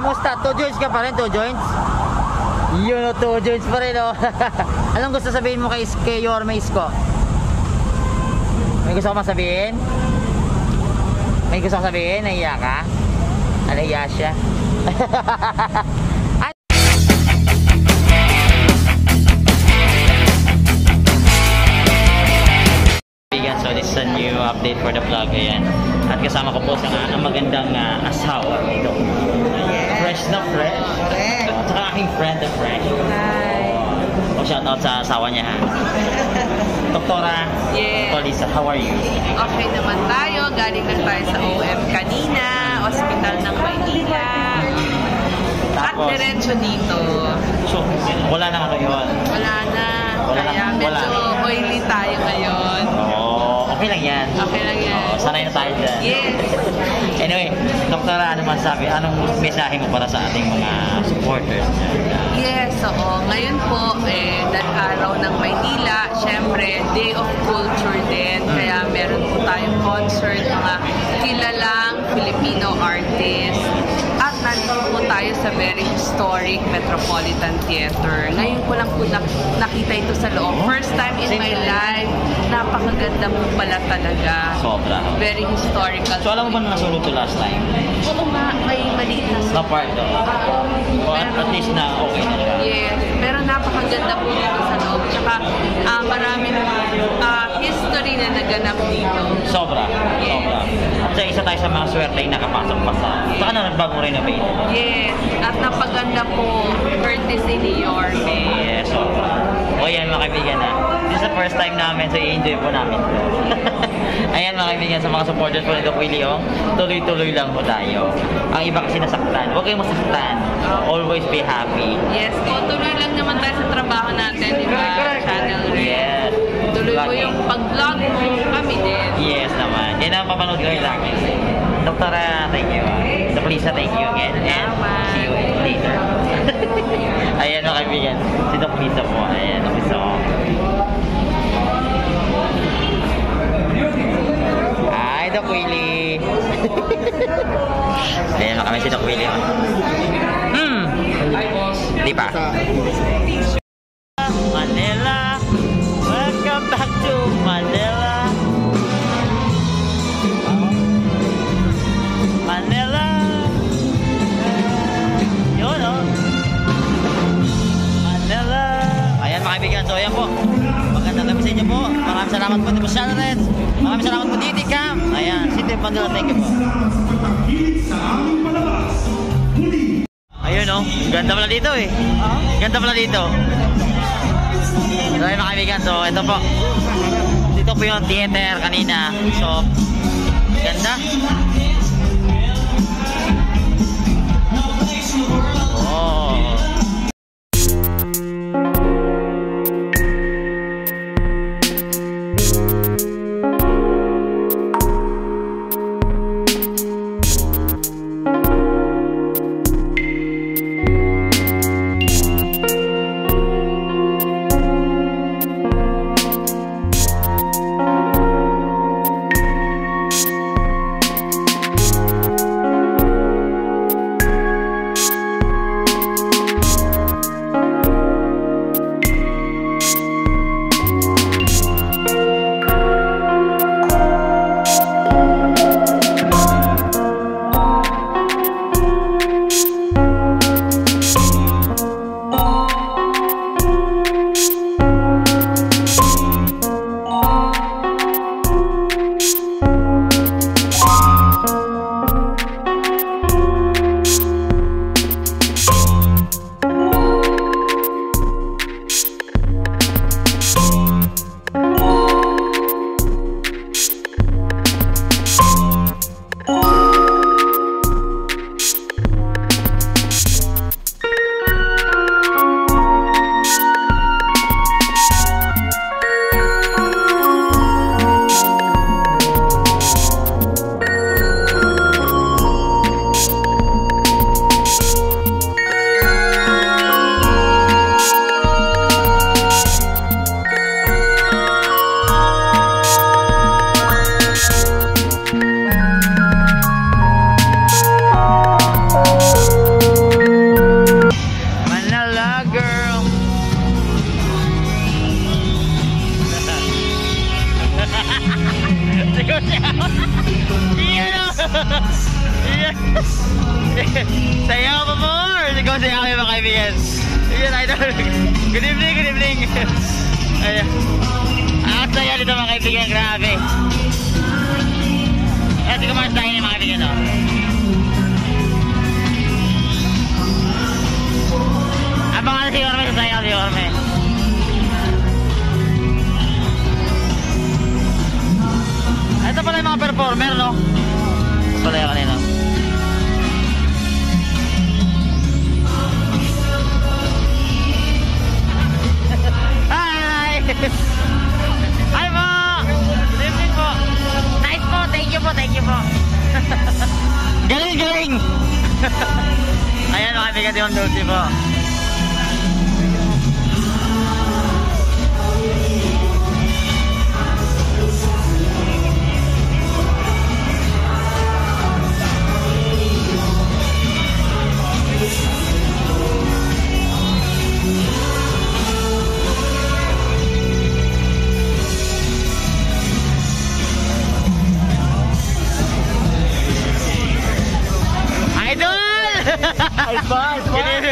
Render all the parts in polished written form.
Kamusta? 2 joints ka pa rin? 2 joints? Yun o, 2 joints pa rin o. Anong gusto sabihin mo kay Yorme Isko? May gusto ko masabihin? May gusto ko sabihin? Nahiya ka? Nahiya siya. So this is a new update for the vlog. Ayan. At kasama ko po sa magandang asawa ito. Fresh na fresh. At saka aking friend na fresh. Hi. O shout out sa asawa niya ha. Doktora Tolisa, how are you? Okay naman tayo. Galing lang tayo sa OM kanina. Hospital ng Maynila. At diretso dito. So, wala na yun? Wala na. Kaya medyo oily tayo ngayon. Okay lang yan. Okay lang yan. Sanay na tayo dyan. Yes. Anyway, Doktora, ano masabi? Anong mensahe mo para sa ating mga supporters? Yes, oo. Ngayon po, dahil araw ng Maynila, syempre, Day of Culture din. Kaya meron po tayong concert, mga kilalang Filipino artists. At nandito po tayo sa very historic Metropolitan Theater. Ngayon ko lang po nakita ito sa loob. First time in my life. Napakaganda mo pala talaga. Sobra. Very historical. So alam mo ba na nasulog to last time? Oo nga, may maliit na sa part do. At least na okay na siya. Yes, pero napakaganda po dito sa loob. Tsaka maraming history na naganap dito. Sobra. Sobra. At sa isa tayo sa mga swerte yung nakapasok pa sa. Saka na nagbagong renovate. Yes. At napaganda po courtesy ni Yorme. Yes, sobra. O yan mga kaibigan na. This is the first time namin, so i-enjoy po namin. Ayan mga kaibigan, sa mga supporters po nito Willie, tuloy-tuloy lang po tayo. Ang iba kasi nasaktan. Huwag kayong masaktan. Always be happy. Yes, tuloy lang naman tayo sa trabaho natin, di ba? Channel Red. Yes. Tuloy mo yung pag-vlog mo, kami din. Yes naman. Yan ang papanood ko lang. Doktora, thank you. So please, thank you again. And see you later. Ayan mga kaibigan. Si Doc Lisa po. Ayan, Doc Lisa ko. Hi, Doc Willie. Ayan mga kami si Doc Willie. Di pa. Manila. Welcome back to Manila. Manila. Yun o. Manila. Ayan mga kaibigan. So ayan po. Magandang gabi sa inyo po. Maraming salamat po dito sa Channel Red. Maraming salamat po dito Cam. Ayan. City of Manila. Thank you po. Ayun o. Ganda pala dito eh. Ganda pala dito. So ayan mga kaibigan. So ito po. Dito po yung theater kanina. So ganda. Oh. Yes! Sayaw pa more! Sigaw sayaw kayo mga kaibigan. Ayan, idol. Good evening, good evening. Ayan. Ang saya dito mga kaibigan, grabe. Kasi kumakas tayo mga kaibigan, no? Abangan si Orme sa sayaw, si Orme. Ito pala yung mga performer, no? Ito pala yung kanina. Hi! Hi po! Good evening po! Nice po! Thank you po! Thank you po! Galing! Galing! Ayan, makabigat yung Dulce po. Ay ba?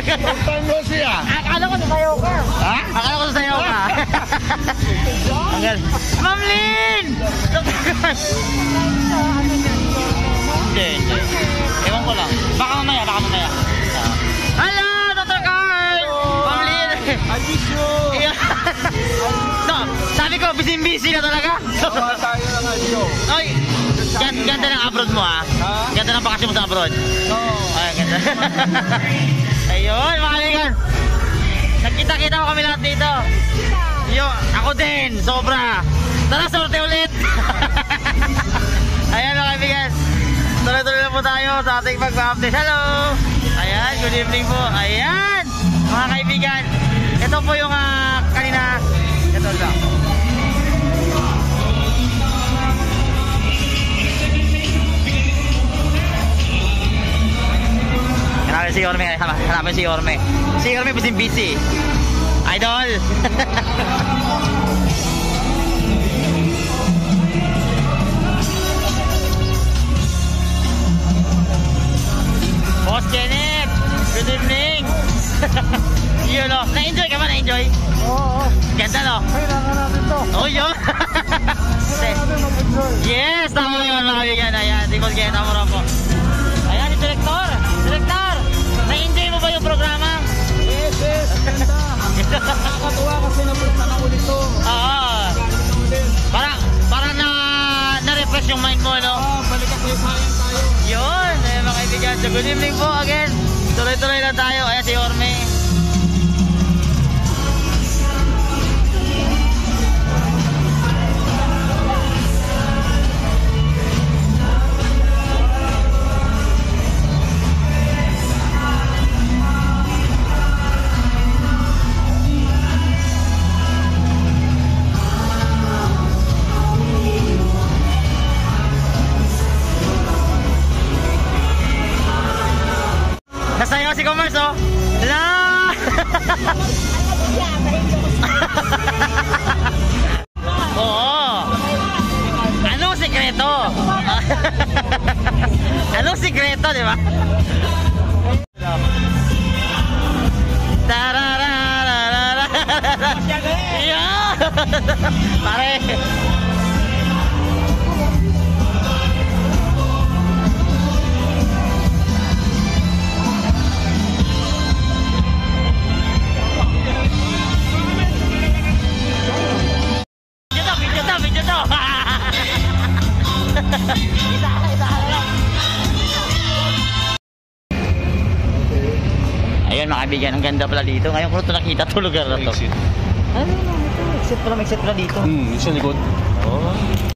Pagtango siya. Akala ko sasayaw ka. Ha? Akala ko sasayaw ka. Ma'am Lynn! Hindi, hindi. Ewan ko lang. Baka mamaya, baka mamaya. Hello, Dr. Carl! Ma'am Lynn! I miss you. No, sabi ko, busy-busy na talaga. Tawa tayo ng radio. Oy, ganda ng abroad mo ha? Ha? Ganda ng bakasyon mo sa abroad. No. Ay, ganda. Ayun, mga kaibigan. Nagkita-kita ko kami lahat dito. Yo, ako din, sobra. Tara, sorte ulit. Ayan mga kaibigan. Tuloy-tuloy na po tayo sa ating pag-update. Hello! Ayan, good evening po. Ayan, mga kaibigan. Ito po yung kanina. Ito lang. Hanapin si Orme, hanapin si Orme. Si Orme busy. Idol! Boss Kenneth! Good evening! Yun o, na-enjoy ka ba? Na-enjoy? Oo. Ganda no? Kailangan natin to. Oh yun! Kailangan natin mag-enjoy. Yes! Tama yun mga kaibigan. Ayan, di ko kaya tama rin po. Ayan, si Director! Director! Na-enjoy mo ba yung programa? Yes, yes. Ganda. Nakakatuwa kasi napunta na ulit to. Oo. Parang na-refresh yung mind mo, no? Balik at sayang tayo. Yun, mga kaibigan. So, good evening po again. Tuloy-tuloy lang tayo. Ayan si Orme. Nasayaw si Commerce, oh. La! Oo. Anong sikreto? Anong sikreto, di ba? Tararararara. Yeah! Pare. Video to! Isa ka lang. Ayun mga kaibigan, ang ganda pala dito. Ngayon ko ito nakita ito lugar na to. Ano? Exit pala, may exit pala dito. Yung sa likod. Oh.